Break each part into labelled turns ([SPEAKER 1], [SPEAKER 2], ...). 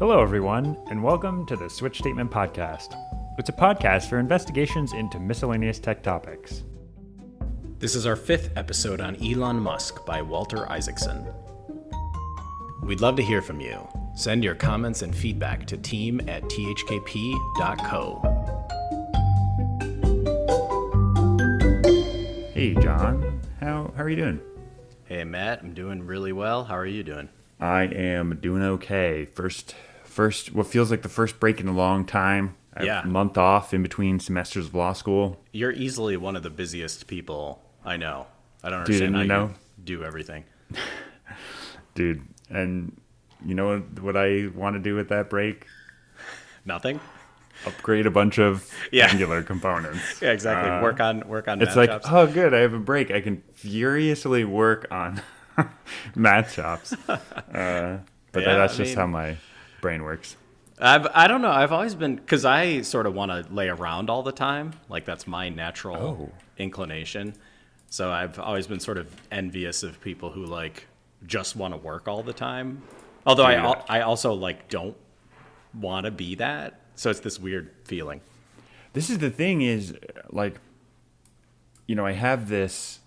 [SPEAKER 1] Hello, everyone, and welcome to the Switch Statement Podcast. It's a podcast for investigations into miscellaneous tech topics.
[SPEAKER 2] This is our 5th episode on Elon Musk by Walter Isaacson. We'd love to hear from you. Send your comments and feedback to team@thkp.co.
[SPEAKER 1] Hey, John. How are you doing?
[SPEAKER 2] Hey, Matt. I'm doing really well. How are you doing?
[SPEAKER 1] I am doing okay. First, what feels like the first break in a long time. I have a month off in between semesters of law school.
[SPEAKER 2] You're easily one of the busiest people I know. I don't understand how you do everything.
[SPEAKER 1] Dude, and you know what I want to do with that break?
[SPEAKER 2] Nothing?
[SPEAKER 1] Upgrade a bunch of Angular components.
[SPEAKER 2] Yeah, exactly. Work on
[SPEAKER 1] it's like, chops. Oh, good, I have a break. I can furiously work on math chops. That's just how my brain works.
[SPEAKER 2] I don't know. I've always been, because I sort of want to lay around all the time. Like, that's my natural inclination. So I've always been sort of envious of people who, like, just want to work all the time. Although I also, like, don't want to be that. So it's this weird feeling.
[SPEAKER 1] This is the thing is, like, you know, I have this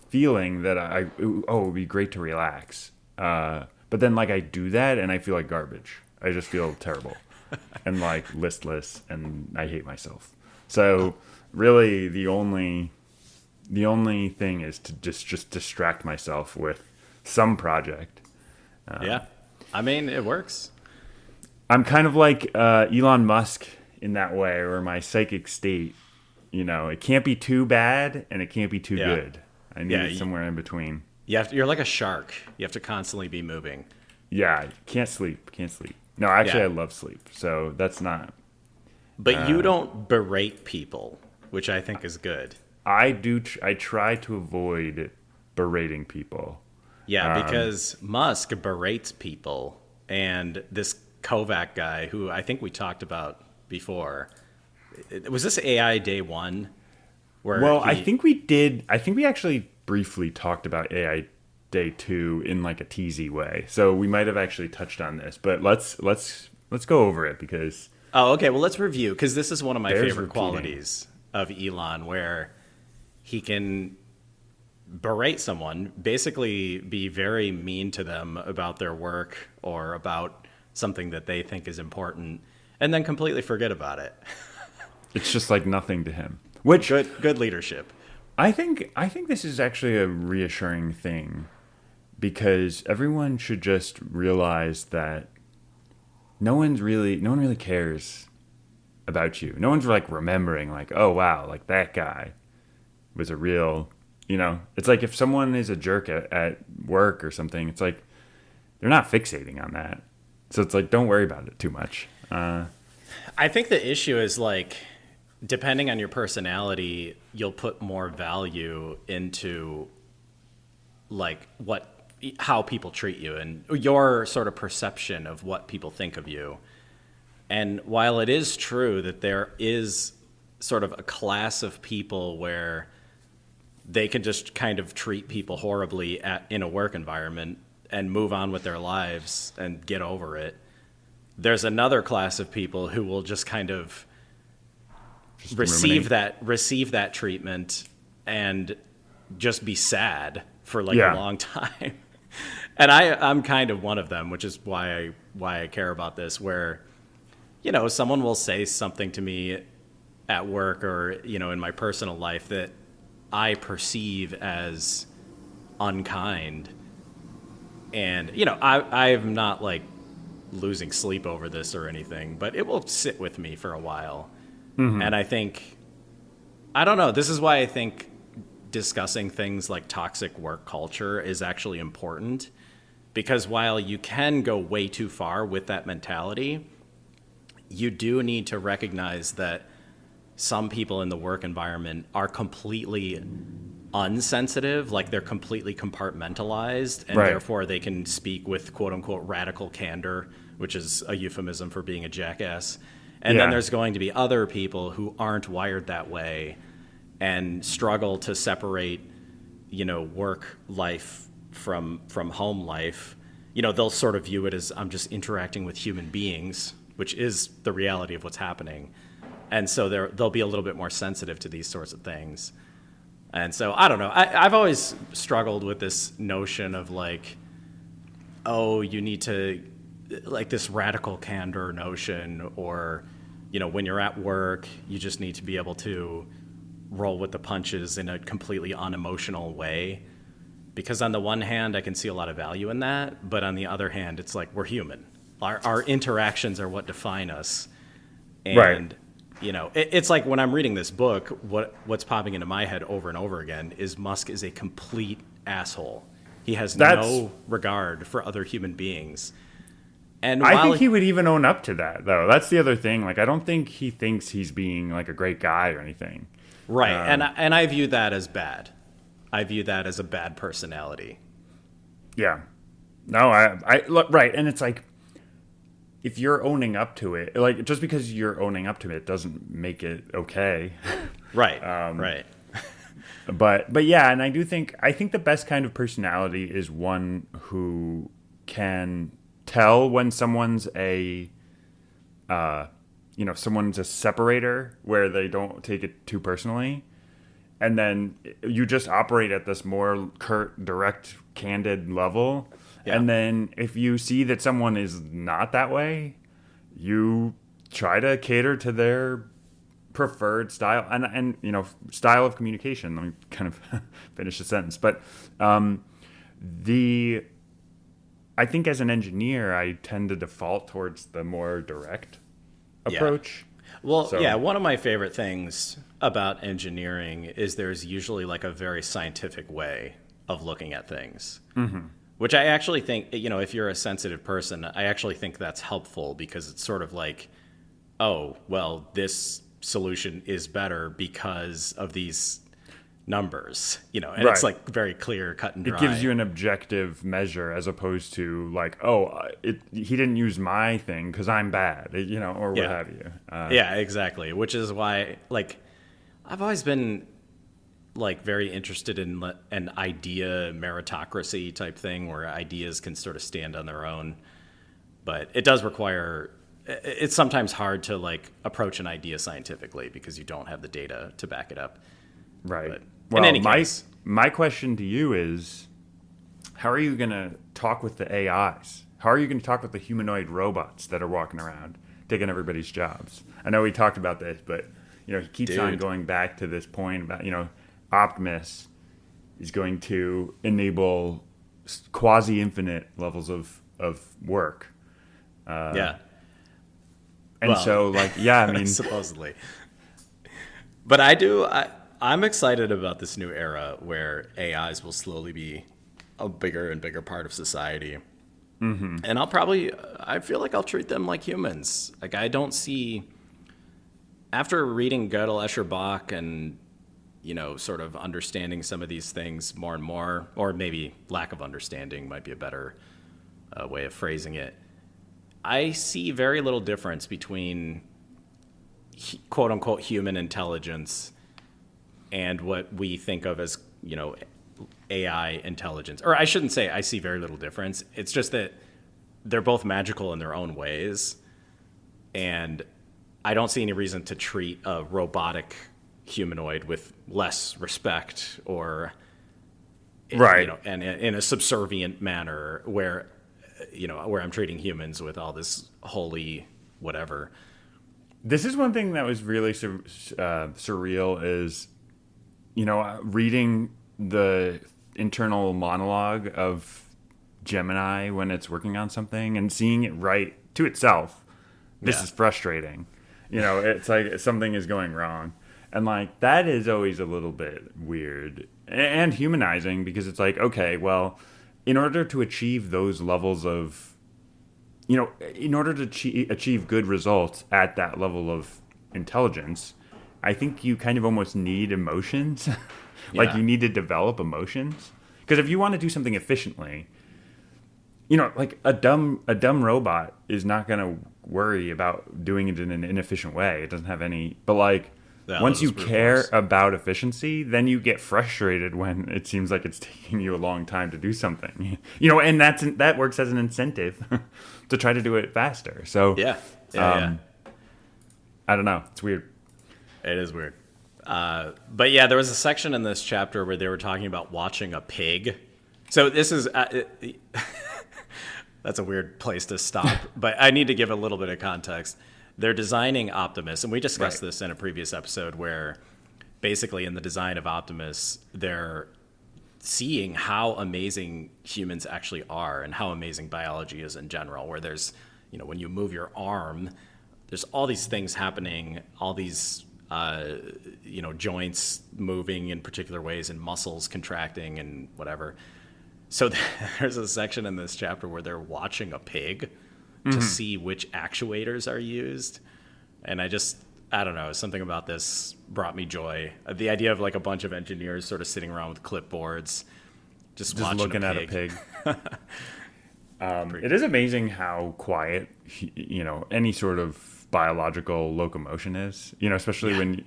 [SPEAKER 1] feeling that it would be great to relax. But then, like, I do that and I feel like garbage. I just feel terrible and, like, listless, and I hate myself. So really the only thing is to just distract myself with some project.
[SPEAKER 2] I mean, it works.
[SPEAKER 1] I'm kind of like Elon Musk in that way, where my psychic state, you know, it can't be too bad and it can't be too good. I need it somewhere in between.
[SPEAKER 2] You're like a shark. You have to constantly be moving.
[SPEAKER 1] Yeah, can't sleep. No, actually, I love sleep, so that's not.
[SPEAKER 2] But you don't berate people, which I think is good.
[SPEAKER 1] I do. I try to avoid berating people.
[SPEAKER 2] Yeah, because Musk berates people, and this Kovac guy, who I think we talked about before, was this AI Day 1?
[SPEAKER 1] I think we did. I think we actually briefly talked about AI Day 2 in like a teasy way. So we might have actually touched on this, but let's go over it because.
[SPEAKER 2] Oh, okay. Well, let's review, because this is one of my favorite qualities of Elon, where he can berate someone, basically be very mean to them about their work or about something that they think is important, and then completely forget about it.
[SPEAKER 1] It's just like nothing to him. Which
[SPEAKER 2] good leadership.
[SPEAKER 1] I think this is actually a reassuring thing, because everyone should just realize that no one really cares about you. No one's like remembering, like, oh wow, like that guy was a real, you know. It's like if someone is a jerk at work or something, it's like they're not fixating on that. So it's like, don't worry about it too much.
[SPEAKER 2] I think the issue is, like, depending on your personality, you'll put more value into, like, how people treat you and your sort of perception of what people think of you. And while it is true that there is sort of a class of people where they can just kind of treat people horribly in a work environment and move on with their lives and get over it, there's another class of people who will just kind of receive that treatment and just be sad for like a long time. And I'm kind of one of them, which is why I care about this, where, you know, someone will say something to me at work or, you know, in my personal life that I perceive as unkind. And, you know, I'm not like losing sleep over this or anything, but it will sit with me for a while. Mm-hmm. And I think, I don't know, this is why I think discussing things like toxic work culture is actually important, because while you can go way too far with that mentality, you do need to recognize that some people in the work environment are completely unsensitive, like they're completely compartmentalized, and therefore they can speak with quote unquote radical candor, which is a euphemism for being a jackass. And then there's going to be other people who aren't wired that way and struggle to separate, you know, work life from home life, they'll sort of view it as I'm just interacting with human beings, which is the reality of what's happening. And so they'll be a little bit more sensitive to these sorts of things. And so I don't know. I've always struggled with this notion of like, oh, you need to, like this radical candor notion, or, when you're at work, you just need to be able to roll with the punches in a completely unemotional way. Because on the one hand, I can see a lot of value in that. But on the other hand, it's like we're human. Our interactions are what define us. And,
[SPEAKER 1] Right.
[SPEAKER 2] It's like when I'm reading this book, what's popping into my head over and over again is Musk is a complete asshole. He has no regard for other human beings. And
[SPEAKER 1] I think he would even own up to that, though. That's the other thing. Like, I don't think he thinks he's being like a great guy or anything.
[SPEAKER 2] Right. And I view that as bad. I view that as a bad personality.
[SPEAKER 1] Yeah. No, I look, right. And it's like, if you're owning up to it, like, just because you're owning up to it doesn't make it okay.
[SPEAKER 2] Right. Right.
[SPEAKER 1] But yeah, and I think the best kind of personality is one who can tell when someone's someone's a separator, where they don't take it too personally. And then you just operate at this more curt, direct, candid level. Yeah. And then if you see that someone is not that way, you try to cater to their preferred style and style of communication. Let me kind of finish the sentence. But I think as an engineer, I tend to default towards the more direct approach.
[SPEAKER 2] Yeah. Well, one of my favorite things about engineering is there's usually like a very scientific way of looking at things, which I actually think, if you're a sensitive person, I actually think that's helpful, because it's sort of like, oh, well, this solution is better because of these numbers, and right. It's like very clear, cut and dry.
[SPEAKER 1] It gives you an objective measure, as opposed to like, oh, he didn't use my thing because I'm bad, or what have you.
[SPEAKER 2] Yeah, exactly. Which is why, like, I've always been like very interested in an idea meritocracy type thing, where ideas can sort of stand on their own, but it does require. It's sometimes hard to like approach an idea scientifically because you don't have the data to back it up.
[SPEAKER 1] Right.
[SPEAKER 2] But
[SPEAKER 1] well,
[SPEAKER 2] in any case,
[SPEAKER 1] my question to you is, how are you going to talk with the AIs? How are you going to talk with the humanoid robots that are walking around, taking everybody's jobs? I know we talked about this, but he keeps on going back to this point about, Optimus is going to enable quasi-infinite levels of work.
[SPEAKER 2] Yeah.
[SPEAKER 1] And so, like, yeah, I mean...
[SPEAKER 2] supposedly. But I'm excited about this new era where AIs will slowly be a bigger and bigger part of society. Mm-hmm. And I feel like I'll treat them like humans. Like, I don't see... After reading Gödel, Escher, Bach, and, sort of understanding some of these things more and more, or maybe lack of understanding might be a better way of phrasing it, I see very little difference between quote unquote human intelligence and what we think of as, AI intelligence. Or I shouldn't say I see very little difference. It's just that they're both magical in their own ways. And I don't see any reason to treat a robotic humanoid with less respect, or,
[SPEAKER 1] right.
[SPEAKER 2] And in a subservient manner where I'm treating humans with all this holy whatever.
[SPEAKER 1] This is one thing that was really surreal is, reading the internal monologue of Gemini when it's working on something and seeing it write to itself. This is frustrating. It's like something is going wrong. And like, that is always a little bit weird and humanizing, because it's like, okay, well, in order to achieve those levels of, in order to achieve good results at that level of intelligence, I think you kind of almost need emotions. Like, you need to develop emotions. Because if you want to do something efficiently, like a dumb robot is not going to worry about doing it in an inefficient way. It doesn't have any, but like
[SPEAKER 2] Yeah,
[SPEAKER 1] once
[SPEAKER 2] those
[SPEAKER 1] you
[SPEAKER 2] brute
[SPEAKER 1] care
[SPEAKER 2] force.
[SPEAKER 1] about efficiency, then you get frustrated when it seems like it's taking you a long time to do something. And that works as an incentive to try to do it faster. So,
[SPEAKER 2] Yeah, yeah.
[SPEAKER 1] I don't know. It's weird.
[SPEAKER 2] It is weird. But yeah, there was a section in this chapter where they were talking about watching a pig. So this is that's a weird place to stop, but I need to give a little bit of context. They're designing Optimus, and we discussed
[SPEAKER 1] Right.
[SPEAKER 2] this in a previous episode where basically in the design of Optimus, they're seeing how amazing humans actually are and how amazing biology is in general, where there's, when you move your arm, there's all these things happening, all these, joints moving in particular ways and muscles contracting and whatever. So there's a section in this chapter where they're watching a pig to see which actuators are used. And I don't know, something about this brought me joy. The idea of like a bunch of engineers sort of sitting around with clipboards, just watching
[SPEAKER 1] looking at a pig. It is amazing how quiet, any sort of biological locomotion is. Especially when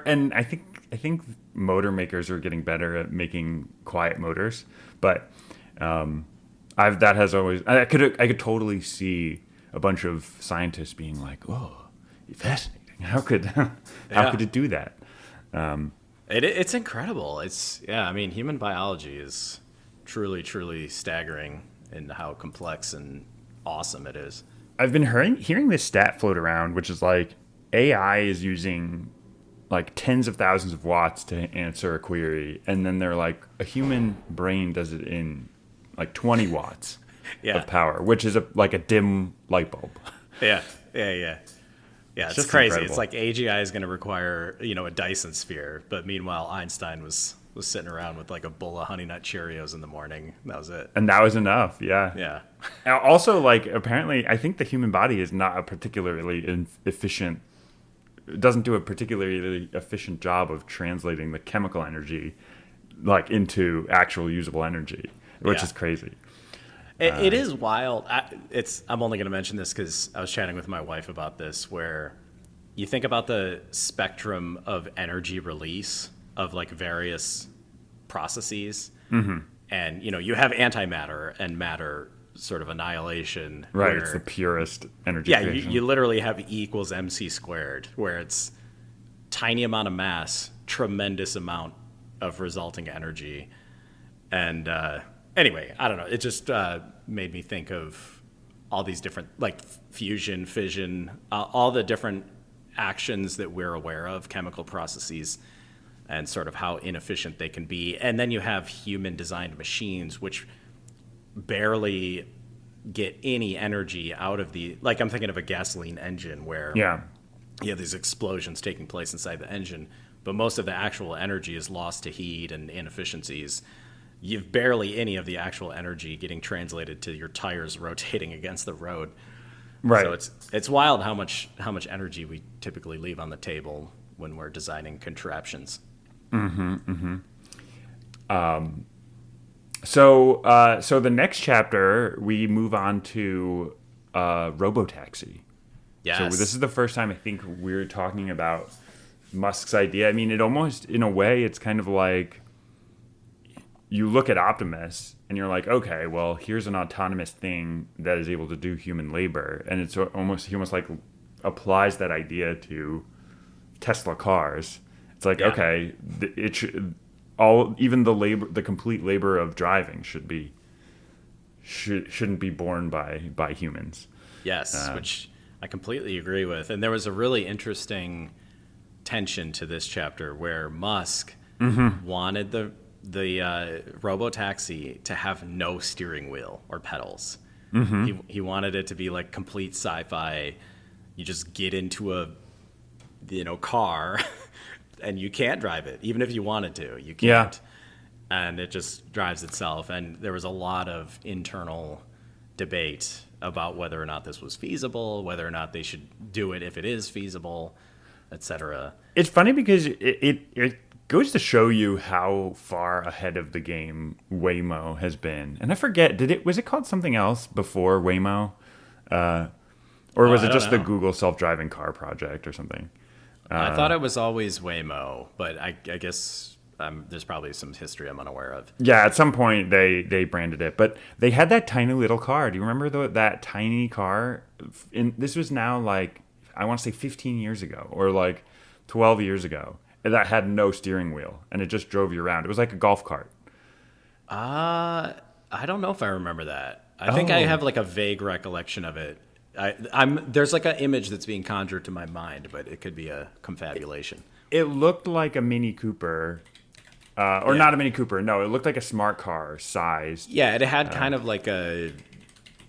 [SPEAKER 1] and I think motor makers are getting better at making quiet motors, but that has always I could totally see a bunch of scientists being like, oh, fascinating. How could it do that?
[SPEAKER 2] It's incredible. I mean, human biology is truly, truly staggering in how complex and awesome it is.
[SPEAKER 1] I've been hearing this stat float around, which is like AI is using like tens of thousands of watts to answer a query, and then they're like a human brain does it in like 20 watts
[SPEAKER 2] Yeah.
[SPEAKER 1] of power, which is like a dim light bulb.
[SPEAKER 2] Yeah. Yeah, it's
[SPEAKER 1] just
[SPEAKER 2] crazy.
[SPEAKER 1] incredible.
[SPEAKER 2] It's like AGI is going to require, a Dyson sphere, but meanwhile Einstein was sitting around with like a bowl of Honey Nut Cheerios in the morning. That was it.
[SPEAKER 1] And that was enough, yeah.
[SPEAKER 2] Yeah.
[SPEAKER 1] Also, like, apparently, I think the human body is not a particularly efficient. It doesn't do a particularly efficient job of translating the chemical energy, like, into actual usable energy, which
[SPEAKER 2] Yeah.
[SPEAKER 1] is crazy.
[SPEAKER 2] It is wild. I'm only going to mention this because I was chatting with my wife about this, where you think about the spectrum of energy release of like various processes, and you have antimatter and matter sort of annihilation.
[SPEAKER 1] Right,
[SPEAKER 2] where,
[SPEAKER 1] it's the purest energy
[SPEAKER 2] yeah,
[SPEAKER 1] creation.
[SPEAKER 2] you literally have E equals mc squared, where it's tiny amount of mass, tremendous amount of resulting energy, and anyway, I don't know. It just made me think of all these different, like fusion, fission, all the different actions that we're aware of, chemical processes, and sort of how inefficient they can be. And then you have human-designed machines, which barely get any energy out of like I'm thinking of a gasoline engine where
[SPEAKER 1] Yeah.
[SPEAKER 2] you have these explosions taking place inside the engine, but most of the actual energy is lost to heat and inefficiencies. You've barely any of the actual energy getting translated to your tires rotating against the road.
[SPEAKER 1] Right.
[SPEAKER 2] So it's wild how much energy we typically leave on the table when we're designing contraptions.
[SPEAKER 1] So the next chapter, we move on to Robotaxi.
[SPEAKER 2] Yes.
[SPEAKER 1] So this is the first time I think we're talking about Musk's idea. I mean, it almost, in a way, it's kind of like you look at Optimus and you're like, okay, well, here's an autonomous thing that is able to do human labor, and he almost like applies that idea to Tesla cars. It's like,
[SPEAKER 2] Yeah.
[SPEAKER 1] okay, it should even the complete labor of driving shouldn't be borne by humans.
[SPEAKER 2] Yes, which I completely agree with. And there was a really interesting tension to this chapter where Musk wanted the Robotaxi to have no steering wheel or pedals. He wanted it to be like complete sci-fi. You just get into a car and you can't drive it, even if you wanted to. You can't.
[SPEAKER 1] Yeah.
[SPEAKER 2] And it just drives itself. And there was a lot of internal debate about whether or not this was feasible, whether or not they should do it if it is feasible, etc.
[SPEAKER 1] It's funny because it goes to show you how far ahead of the game Waymo has been. And I forget, was it called something else before Waymo? Or was
[SPEAKER 2] I
[SPEAKER 1] it
[SPEAKER 2] don't
[SPEAKER 1] just the
[SPEAKER 2] know.
[SPEAKER 1] Google self-driving car project or something?
[SPEAKER 2] I thought it was always Waymo, but I guess there's probably some history I'm unaware of.
[SPEAKER 1] Yeah, at some point they branded it, but they had that tiny little car. Do you remember that tiny car? This was now like, I want to say 15 years ago or like 12 years ago. That had no steering wheel and it just drove you around. It was like a golf cart.
[SPEAKER 2] I don't know if I remember that. I think I have like a vague recollection of it. There's like an image that's being conjured to my mind, but it could be a confabulation.
[SPEAKER 1] It looked like a Mini Cooper, not a Mini Cooper. No, it looked like a smart car sized.
[SPEAKER 2] Yeah, it had kind of like a.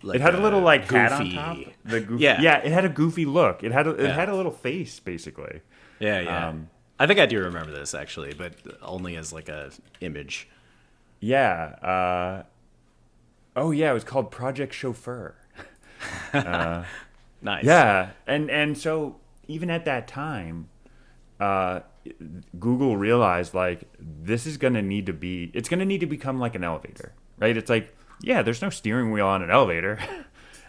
[SPEAKER 1] It had a little like
[SPEAKER 2] goofy
[SPEAKER 1] hat on top. The goofy, yeah, it had a goofy look. It had a little face basically.
[SPEAKER 2] Yeah. I think I do remember this actually, but only as like a image.
[SPEAKER 1] Yeah. It was called Project Chauffeur.
[SPEAKER 2] Nice.
[SPEAKER 1] Yeah, and so even at that time, Google realized like this is going to need to be. It's going to need to become like an elevator, right? It's like, yeah, there's no steering wheel on an elevator.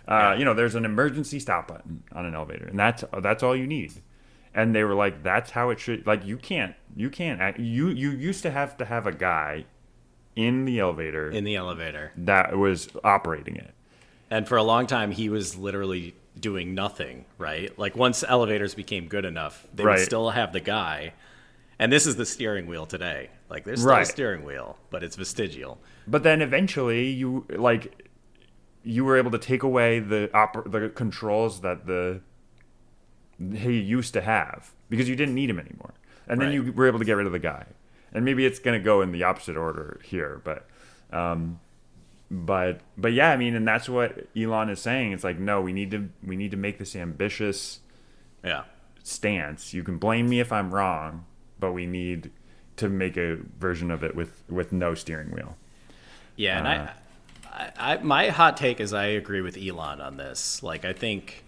[SPEAKER 1] There's an emergency stop button on an elevator, and that's all you need. And they were like, that's how it should. Like, you used to have a guy in the elevator that was operating it.
[SPEAKER 2] And for a long time, he was literally doing nothing, right? Like, once elevators became good enough, they would still have the guy. And this is the steering wheel today. Like, there's still a steering wheel, but it's vestigial.
[SPEAKER 1] But then eventually, you were able to take away the controls that he used to have because you didn't need him anymore. And then you were able to get rid of the guy. And maybe it's going to go in the opposite order here, but yeah, I mean, and that's what Elon is saying. It's like, no, we need to make this ambitious stance. You can blame me if I'm wrong, but we need to make a version of it with no steering wheel.
[SPEAKER 2] Yeah, and I my hot take is I agree with Elon on this. Like, I think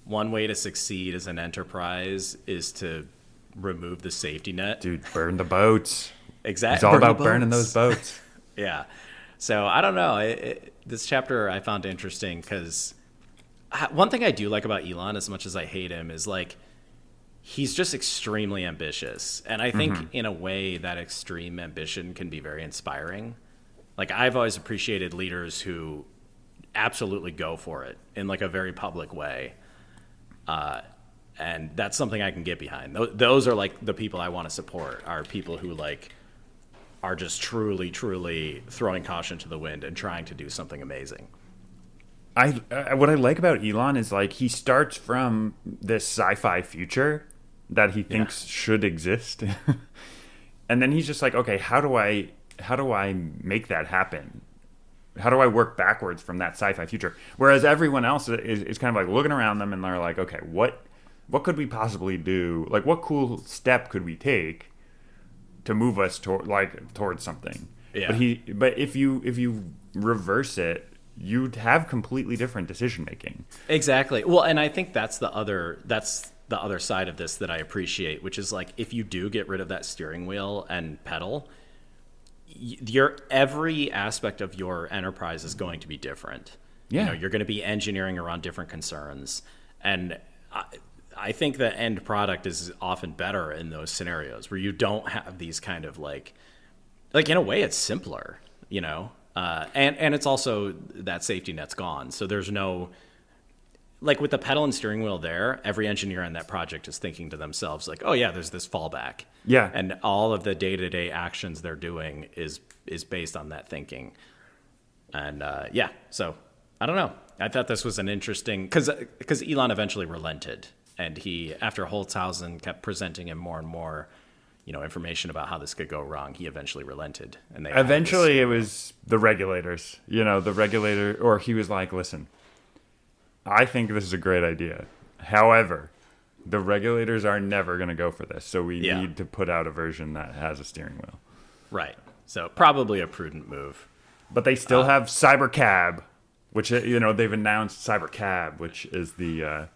[SPEAKER 2] one way to succeed as an enterprise is to remove the safety net.
[SPEAKER 1] Dude, burn the boats.
[SPEAKER 2] Exactly.
[SPEAKER 1] It's all about burning those boats.
[SPEAKER 2] Yeah. So I don't know. This chapter I found interesting because one thing I do like about Elon, as much as I hate him, is like he's just extremely ambitious. And I think in a way that extreme ambition can be very inspiring. Like, I've always appreciated leaders who absolutely go for it in like a very public way. And that's something I can get behind. Those are like the people I want to support, are people who like are just truly, truly throwing caution to the wind and trying to do something amazing.
[SPEAKER 1] What I like about Elon is like he starts from this sci-fi future that he thinks should exist. And then he's just like, okay, how do I make that happen? How do I work backwards from that sci-fi future? Whereas everyone else is kind of like looking around them and they're like, okay, what could we possibly do? Like, what cool step could we take to move us towards something?
[SPEAKER 2] Yeah.
[SPEAKER 1] But if you reverse it, you'd have completely different decision making.
[SPEAKER 2] Exactly. Well, and I think that's the other side of this that I appreciate, which is like, if you do get rid of that steering wheel and pedal, every aspect of your enterprise is going to be different.
[SPEAKER 1] Yeah.
[SPEAKER 2] You're going to be engineering around different concerns, and I think the end product is often better in those scenarios where you don't have these kind of like in a way it's simpler, and it's also that safety net's gone. So there's no, like with the pedal and steering wheel there, every engineer on that project is thinking to themselves like, oh yeah, there's this fallback.
[SPEAKER 1] Yeah.
[SPEAKER 2] And all of the day-to-day actions they're doing is based on that thinking. And so I don't know. I thought this was an interesting, because Elon eventually relented. And he, after Holtzhausen kept presenting him more and more, information about how this could go wrong, he eventually relented. And
[SPEAKER 1] it was the regulators, or he was like, listen, I think this is a great idea. However, the regulators are never going to go for this. So we need to put out a version that has a steering wheel. Right.
[SPEAKER 2] So probably a prudent move.
[SPEAKER 1] But they still have Cybercab, which, they've announced Cybercab, which is the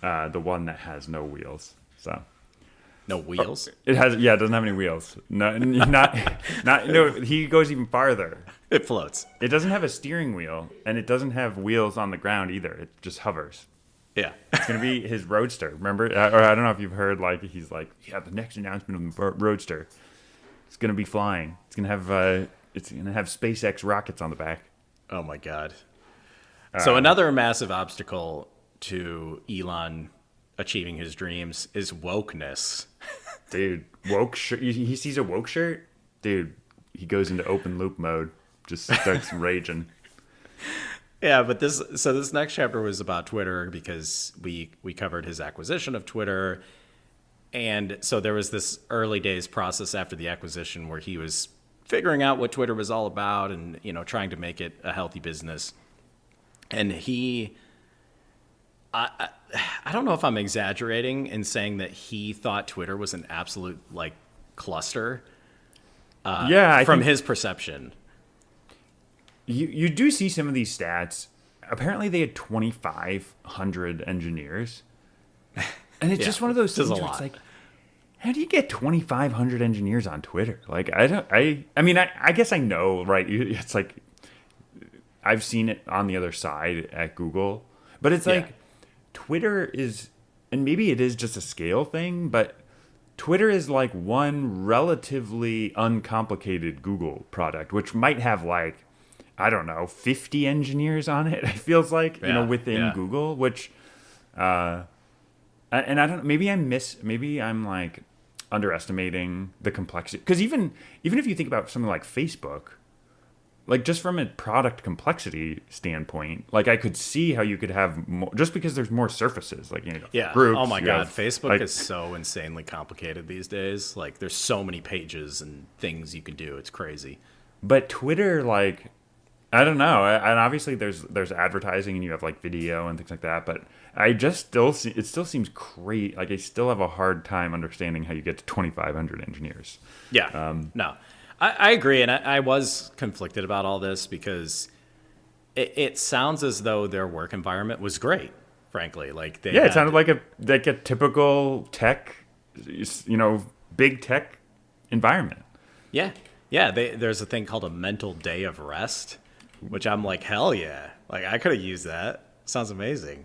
[SPEAKER 1] one that has no wheels. So
[SPEAKER 2] no wheels?
[SPEAKER 1] It doesn't have any wheels. No, he goes even farther.
[SPEAKER 2] It floats.
[SPEAKER 1] It doesn't have a steering wheel, and it doesn't have wheels on the ground either. It just hovers.
[SPEAKER 2] Yeah.
[SPEAKER 1] It's going to be his Roadster. Remember? Or I don't know if you've heard, like, he's like, yeah, the next announcement of the Roadster. It's going to be flying. It's going to have SpaceX rockets on the back.
[SPEAKER 2] Oh my God. So another massive obstacle to Elon achieving his dreams is wokeness.
[SPEAKER 1] Dude, woke shirt. He sees a woke shirt, dude. He goes into open loop mode, just starts raging.
[SPEAKER 2] Yeah, but this next chapter was about Twitter because we covered his acquisition of Twitter. And so there was this early days process after the acquisition where he was figuring out what Twitter was all about and, trying to make it a healthy business. And I don't know if I'm exaggerating in saying that he thought Twitter was an absolute like cluster. From his perception.
[SPEAKER 1] You do see some of these stats. Apparently, they had 2,500 engineers, and it's just one of those things where it's like, how do you get 2,500 engineers on Twitter? Like, I mean, I guess I know, right? It's like I've seen it on the other side at Google, but it's like Twitter is, and maybe it is just a scale thing, but Twitter is like one relatively uncomplicated Google product, which might have like, I don't know, 50 engineers on it. It feels like, within Google, which, and I don't, maybe I'm like underestimating the complexity. Because even if you think about something like Facebook, like just from a product complexity standpoint, like I could see how you could have more, just because there's more surfaces, like, groups.
[SPEAKER 2] Oh my God. Facebook is so insanely complicated these days. Like there's so many pages and things you can do. It's crazy.
[SPEAKER 1] But Twitter, like, I don't know. And obviously there's advertising and you have like video and things like that. But I just it still seems great. Like I still have a hard time understanding how you get to 2,500 engineers.
[SPEAKER 2] Yeah. No. I agree, and I was conflicted about all this because it sounds as though their work environment was great, frankly. Like
[SPEAKER 1] it sounded like a typical tech, big tech environment.
[SPEAKER 2] Yeah. There's a thing called a mental day of rest, which I'm like, hell yeah! Like I could have used that. Sounds amazing.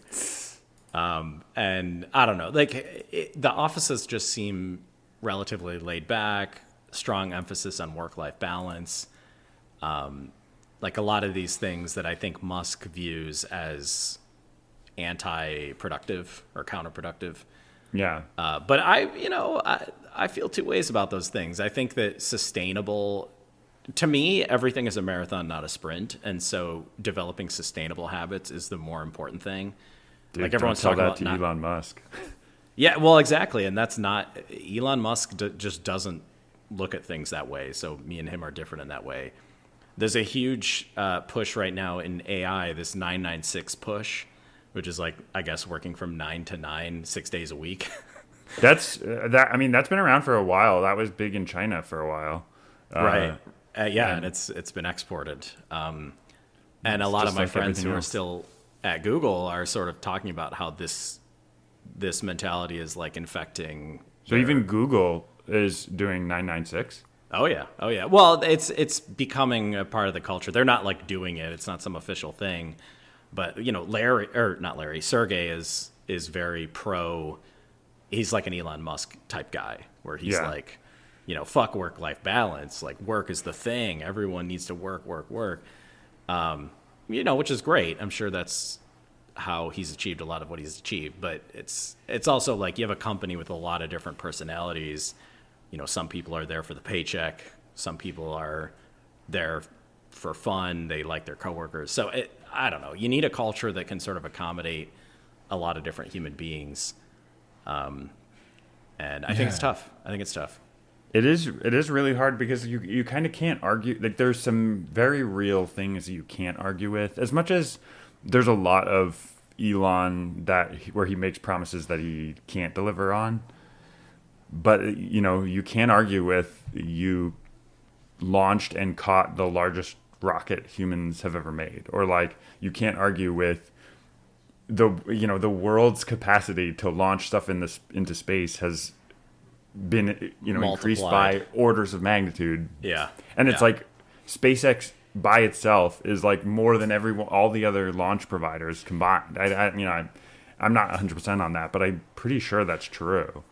[SPEAKER 2] And I don't know, like the offices just seem relatively laid back. Strong emphasis on work-life balance. Like a lot of these things that I think Musk views as anti-productive or counterproductive.
[SPEAKER 1] Yeah.
[SPEAKER 2] But I feel two ways about those things. I think that sustainable, to me, everything is a marathon, not a sprint. And so developing sustainable habits is the more important thing.
[SPEAKER 1] Dude,
[SPEAKER 2] like everyone's
[SPEAKER 1] don't tell
[SPEAKER 2] talking
[SPEAKER 1] that
[SPEAKER 2] about
[SPEAKER 1] to Elon Musk.
[SPEAKER 2] Yeah, well, exactly. And that's not, Elon Musk just doesn't look at things that way. So me and him are different in that way. There's a huge push right now in AI, this 996 push, which is like, I guess, working from 9 to 9, 6 days a week.
[SPEAKER 1] That's that's been around for a while. That was big in China for a while.
[SPEAKER 2] Right. And it's been exported. And a lot of my friends who are still at Google are sort of talking about how this mentality is like infecting.
[SPEAKER 1] So even Google is doing 996.
[SPEAKER 2] Oh yeah. Well, it's becoming a part of the culture. They're not like doing it. It's not some official thing. But Sergey is very pro. He's like an Elon Musk type guy where he's like, fuck work-life balance. Like work is the thing. Everyone needs to work. Which is great. I'm sure that's how he's achieved a lot of what he's achieved. But it's also like you have a company with a lot of different personalities. Some people are there for the paycheck. Some people are there for fun. They like their coworkers. So I don't know. You need a culture that can sort of accommodate a lot of different human beings. And I think it's tough.
[SPEAKER 1] It is really hard because you kind of can't argue. Like there's some very real things you can't argue with. As much as there's a lot of Elon where he makes promises that he can't deliver on. But, you can't argue with you launched and caught the largest rocket humans have ever made. Or, like, you can't argue with the world's capacity to launch stuff into space has been, increased by orders of magnitude.
[SPEAKER 2] Yeah.
[SPEAKER 1] And it's like SpaceX by itself is, like, more than all the other launch providers combined. I'm not 100% on that, but I'm pretty sure that's true.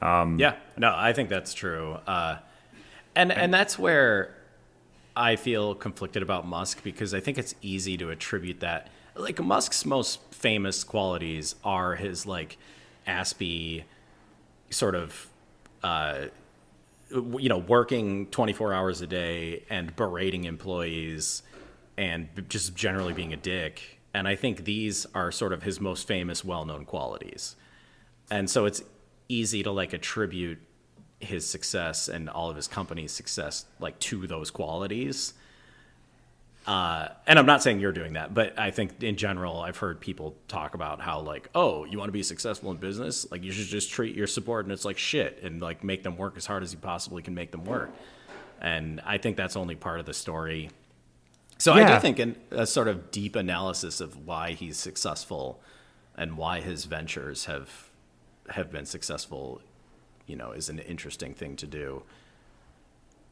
[SPEAKER 2] Yeah, no, I think that's true. And that's where I feel conflicted about Musk, because I think it's easy to attribute that. Like, Musk's most famous qualities are his like aspy sort of working 24 hours a day and berating employees and just generally being a dick. And I think these are sort of his most famous, well-known qualities. And so it's easy to like attribute his success and all of his company's success like to those qualities. And I'm not saying you're doing that, but I think in general, I've heard people talk about how like, oh, you want to be successful in business? Like, you should just treat your subordinates like shit and like make them work as hard as you possibly can make them work. And I think that's only part of the story. So I do think a sort of deep analysis of why he's successful and why his ventures have been successful, is an interesting thing to do.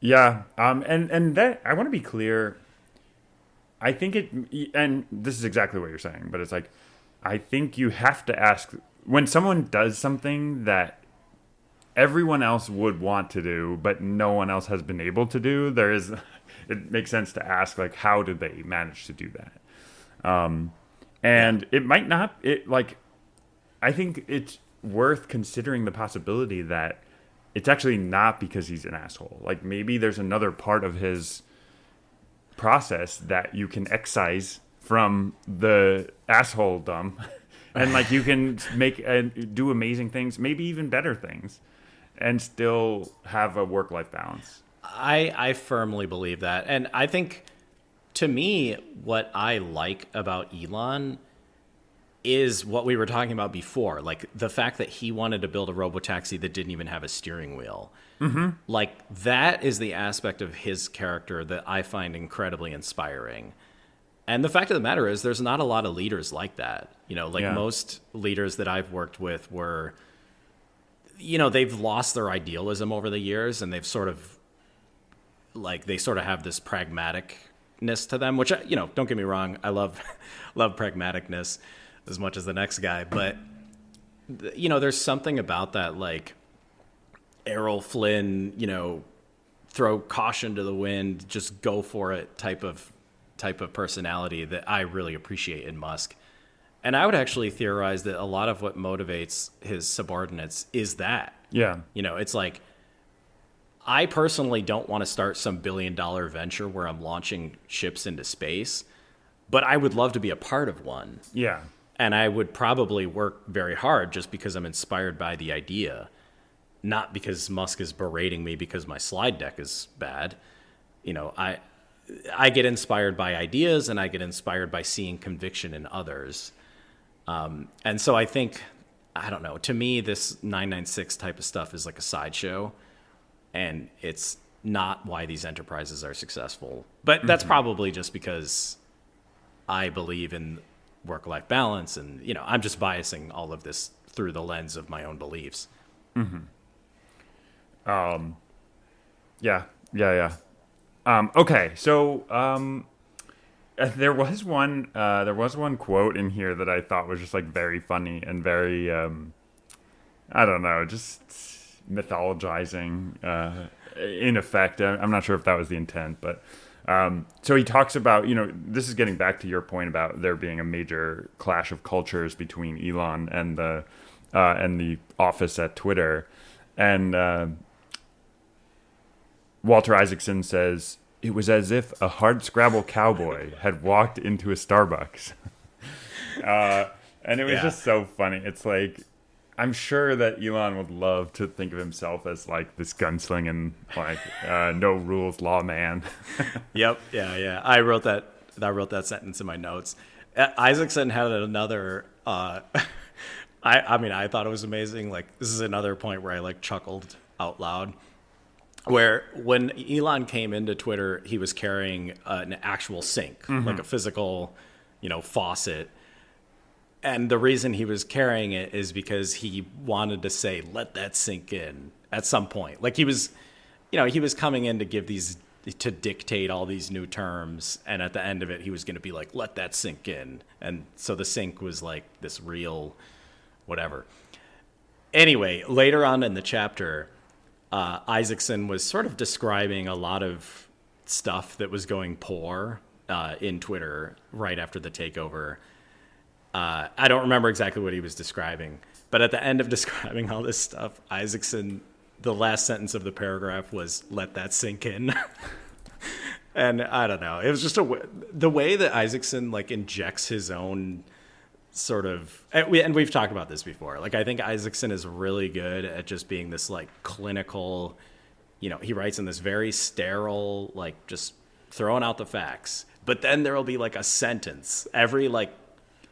[SPEAKER 1] Yeah. And that, I want to be clear. I think and this is exactly what you're saying, but it's like, I think you have to ask when someone does something that everyone else would want to do, but no one else has been able to do. It makes sense to ask, like, how did they manage to do that? And it might not, I think it's worth considering the possibility that it's actually not because he's an asshole. Like, maybe there's another part of his process that you can excise from the assholedom and like you can make and do amazing things, maybe even better things, and still have a work-life balance.
[SPEAKER 2] I firmly believe that. And I think, to me, what I like about Elon is what we were talking about before, like the fact that he wanted to build a robotaxi that didn't even have a steering wheel. Mm-hmm. Like, that is the aspect of his character that I find incredibly inspiring. And the fact of the matter is, there's not a lot of leaders like that. Most leaders that I've worked with were, they've lost their idealism over the years, and they've sort of have this pragmaticness to them, which, don't get me wrong, I love pragmaticness as much as the next guy. But, there's something about that, like, Errol Flynn, throw caution to the wind, just go for it type of personality that I really appreciate in Musk. And I would actually theorize that a lot of what motivates his subordinates is that. Yeah. It's like, I personally don't want to start some billion-dollar venture where I'm launching ships into space, but I would love to be a part of one. Yeah. And I would probably work very hard just because I'm inspired by the idea, not because Musk is berating me because my slide deck is bad. I get inspired by ideas, and I get inspired by seeing conviction in others. And so I think, I don't know, to me, this 996 type of stuff is like a sideshow, and it's not why these enterprises are successful. But that's probably just because I believe in work-life balance, and, I'm just biasing all of this through the lens of my own beliefs.
[SPEAKER 1] Mm-hmm. Yeah. Okay. So, there was one quote in here that I thought was just like very funny and very, I don't know, just mythologizing, in effect. I'm not sure if that was the intent, but, so he talks about, this is getting back to your point about there being a major clash of cultures between Elon and the office at Twitter. And, Walter Isaacson says, it was as if a Hardscrabble cowboy had walked into a Starbucks. And it was just so funny. It's like, I'm sure that Elon would love to think of himself as like this gunslinging, like, no rules lawman.
[SPEAKER 2] Yep. Yeah. I wrote that sentence in my notes. Isaacson had another, I thought it was amazing. Like, this is another point where I like chuckled out loud. Where when Elon came into Twitter, he was carrying an actual sink, like a physical, faucet. And the reason he was carrying it is because he wanted to say, let that sink in at some point. Like, he was coming in to dictate all these new terms. And at the end of it, he was going to be like, let that sink in. And so the sink was like this real whatever. Anyway, later on in the chapter, Isaacson was sort of describing a lot of stuff that was going poor in Twitter right after the takeover. I don't remember exactly what he was describing, but at the end of describing all this stuff, Isaacson, the last sentence of the paragraph was, "Let that sink in." And I don't know. It was just the way that Isaacson like injects his own sort of, and we've talked about this before. Like, I think Isaacson is really good at just being this like clinical, he writes in this very sterile, like just throwing out the facts. But then there will be like a sentence every like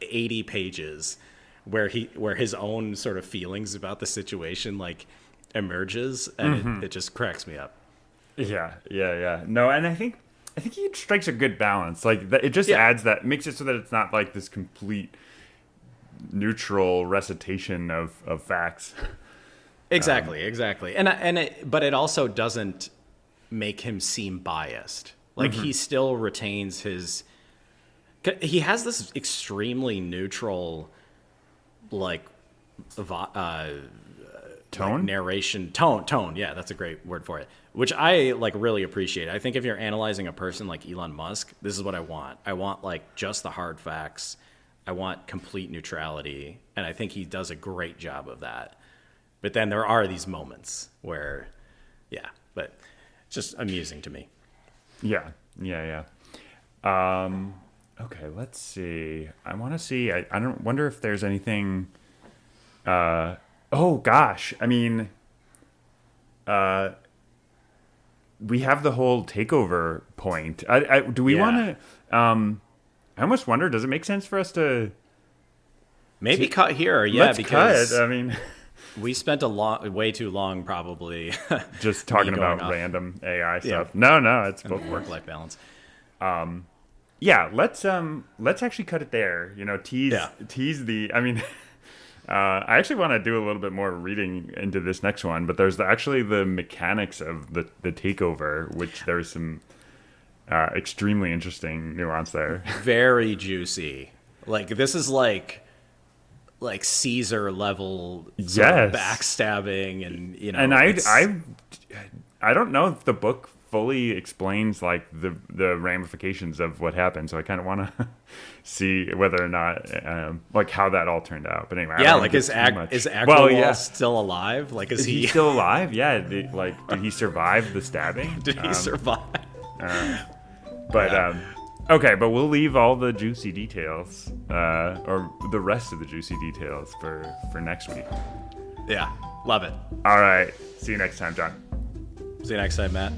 [SPEAKER 2] 80 pages where his own sort of feelings about the situation like emerges, and it just cracks me up.
[SPEAKER 1] Yeah. No, and I think he strikes a good balance. Like it just adds that, makes it so that it's not like this complete neutral recitation of facts.
[SPEAKER 2] Exactly. But it also doesn't make him seem biased. Like he still retains he has this extremely neutral, like,
[SPEAKER 1] tone,
[SPEAKER 2] like narration tone. Yeah, that's a great word for it, which I like really appreciate. I think if you're analyzing a person like Elon Musk, this is what I want. I want like just the hard facts. I want complete neutrality, and I think he does a great job of that. But then there are these moments where, but it's just amusing to me.
[SPEAKER 1] Yeah. Okay, let's see. I want to see. I don't wonder if there's anything. Oh gosh, I mean, we have the whole takeover point. Do we want to? I almost wonder, does it make sense for us to
[SPEAKER 2] maybe cut here?
[SPEAKER 1] Let's
[SPEAKER 2] because
[SPEAKER 1] cut. I mean,
[SPEAKER 2] we spent way too long probably
[SPEAKER 1] just talking about random AI stuff. No, it's both
[SPEAKER 2] work-life balance.
[SPEAKER 1] Yeah, let's actually cut it there. Tease the. I mean, I actually want to do a little bit more reading into this next one, but there's actually the mechanics of the takeover, which there's some extremely interesting nuance there.
[SPEAKER 2] Very juicy. Like this is like Caesar level sort of backstabbing, and
[SPEAKER 1] And I don't know if the book fully explains like the ramifications of what happened, so I kind of want to see whether or not like how that all turned out. But anyway,
[SPEAKER 2] like is Agrawal still alive? Like is he
[SPEAKER 1] still alive? Yeah, did he survive the stabbing?
[SPEAKER 2] Did he survive?
[SPEAKER 1] Okay, but we'll leave all the juicy details or the rest of the juicy details for next week.
[SPEAKER 2] Yeah, love it.
[SPEAKER 1] All right, see you next time, John.
[SPEAKER 2] See you next time, Matt.